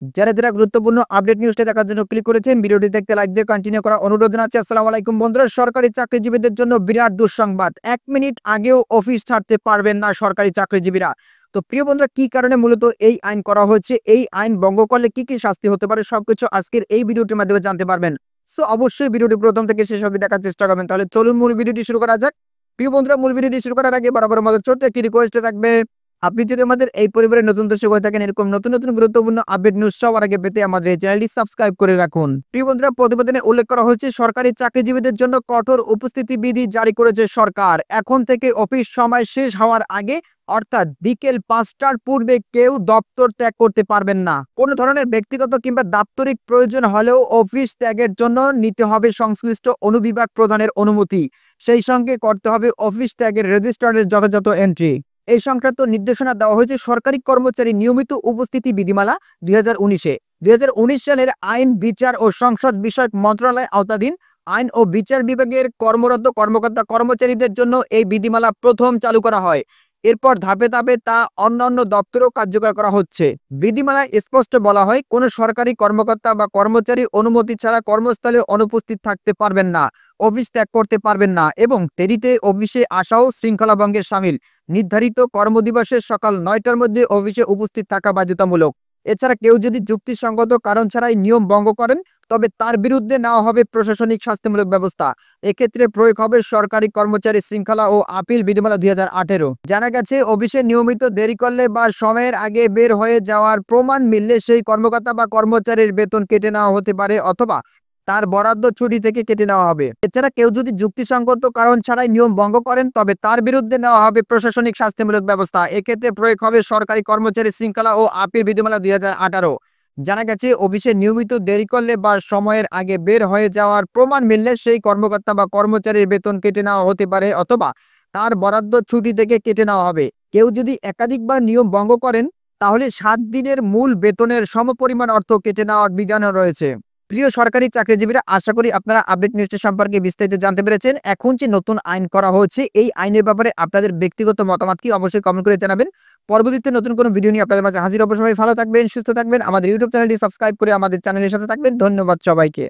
যারা গুরুত্বপূর্ণ আপডেট নিউজটা দেখার জন্য ক্লিক করেছেন, ভিডিওটি দেখতে লাইক দিয়ে কন্টিনিউ করা অনুরোধ জানাচ্ছি। আসসালামু আলাইকুম বন্ধুরা, সরকারি চাকরিজীবীদের জন্য বিরাট দুঃসংবাদ। 1 মিনিট আগেও অফিস ছাড়তে পারবেন না সরকারি চাকরিজীবীরা। তো প্রিয় বন্ধুরা, কি কারণে মূলত এই আইন করা হয়েছে, এই আইন ভঙ্গ করলে কি শাস্তি হতে পারে, সবকিছু আজকের এই ভিডিওটির মাধ্যমে জানতে পারবেন। সো অবশ্যই ভিডিওটি প্রথম থেকে শেষ অবধি দেখার চেষ্টা করবেন। তাহলে চলুন মূল ভিডিওটি শুরু করা যাক। প্রিয় বন্ধুরা, মূল ভিডিওটি শুরু করার আগে বরাবর আমাদের ছোট্ট একটি রিকোয়েস্ট থাকবে, আপনি যদি আমাদের এই পরিবারের নতুন দর্শক হয়ে থাকেন, এরকম নতুন নতুন গুরুত্বপূর্ণ আপডেট নিউজ সবার আগে পেতে আমাদের এই চ্যানেলটি সাবস্ক্রাইব করে রাখুন। প্রিয় বন্ধুরা, প্রতিবেদনে উল্লেখ করা হয়েছে সরকারি চাকরিজীবীদের জন্য কঠোর উপস্থিতি বিধি জারি করেছে সরকার। এখন থেকে অফিস সময় শেষ হওয়ার আগে অর্থাৎ বিকেল 5টার পূর্বে কেউ দপ্তর ত্যাগ করতে পারবেন না। কোনো ধরনের ব্যক্তিগত কিংবা দাপ্তরিক প্রয়োজন হলেও অফিস ত্যাগের জন্য নিতে হবে সংশ্লিষ্ট অনুবিভাগ প্রধানের অনুমতি। সেই সঙ্গে করতে হবে অফিস ত্যাগের রেজিস্ট্রারের যথাযথ এন্ট্রি। এই সংক্রান্ত নির্দেশনা দেওয়া হয়েছে সরকারি কর্মচারী নিয়মিত উপস্থিতি বিধিমালা 2019-এ। 2019 সালের আইন, বিচার ও সংসদ বিষয়ক মন্ত্রণালয় আওতাধীন আইন ও বিচার বিভাগের কর্মরত কর্মকর্তা কর্মচারীদের জন্য এই বিধিমালা প্রথম চালু করা হয়। এরপর ধাপে ধাপে তা অন্যান্য দপ্তরেও কার্যকর করা হচ্ছে। বিধিমালায় স্পষ্ট বলা হয়, কোনো সরকারি কর্মকর্তা বা কর্মচারী অনুমতি ছাড়া কর্মস্থলে অনুপস্থিত থাকতে পারবেন না, অফিস ত্যাগ করতে পারবেন না এবং দেরিতে অফিসে আসাও শৃঙ্খলা ভঙ্গের শামিল। নির্ধারিত কর্মদিবসের সকাল 9টার মধ্যে অফিসে উপস্থিত থাকা বাধ্যতামূলক। এছাড়া কেউ যদি যুক্তিসঙ্গত কারণ ছাড়াই নিয়ম ভঙ্গ করেন, তবে তার বিরুদ্ধে নেওয়া হবে প্রশাসনিক শাস্তিমূলক ব্যবস্থা। এক্ষেত্রে প্রয়োগ হবে সরকারি কর্মচারী শৃঙ্খলা ও আপিল বিধিমালা 2018। জানা গেছে, অফিসে নিয়মিত দেরি করলে বা সময়ের আগে বের হয়ে যাওয়ার প্রমাণ মিললে সেই কর্মকর্তা বা কর্মচারীর বেতন কেটে নেওয়া হতে পারে অথবা তার বরাদ্দ ছুটি থেকে কেটে নেওয়া হবে। এছাড়া কেউ যদি যুক্তিসঙ্গত কারণ ছাড়াই নিয়ম ভঙ্গ করেন, তবে তার বিরুদ্ধে নেওয়া হবে প্রশাসনিক শাস্তিমূলক ব্যবস্থা। এক্ষেত্রে প্রয়োগ হবে সরকারি কর্মচারী শৃঙ্খলা ও আপিল বিধিমালা 2018। জানা গেছে, অফিসে নিয়মিত দেরি করলে বা সময়ের আগে বের হয়ে যাওয়ার প্রমাণ মিললে সেই কর্মকর্তা বা কর্মচারীর বেতন কেটে নেওয়া হতে পারে অথবা তার বরাদ্দ ছুটি থেকে কেটে নেওয়া হবে। কেউ যদি একাধিকবার নিয়ম ভঙ্গ করেন, তাহলে 7 দিনের মূল বেতনের সমপরিমাণ অর্থ কেটে নেওয়ার বিধানও রয়েছে। প্রিয় সরকারি চাকরিজীবীরা, আশা করি আপনারা আপডেট নিউজটি সম্পর্কে বিস্তারিত জানতে পেরেছেন। এখন যে নতুন আইন করা হচ্ছে, এই আইনের ব্যাপারে আপনাদের ব্যক্তিগত মতামত কি, অবশ্যই কমেন্ট করে জানাবেন। পরবর্তীতে নতুন কোনো ভিডিও নিয়ে আপনাদের মাঝে হাজির হব। সবাই ভালো থাকবেন, সুস্থ থাকবেন। আমাদের ইউটিউব চ্যানেলটি সাবস্ক্রাইব করে আমাদের চ্যানেলের সাথে থাকবেন। ধন্যবাদ সবাইকে।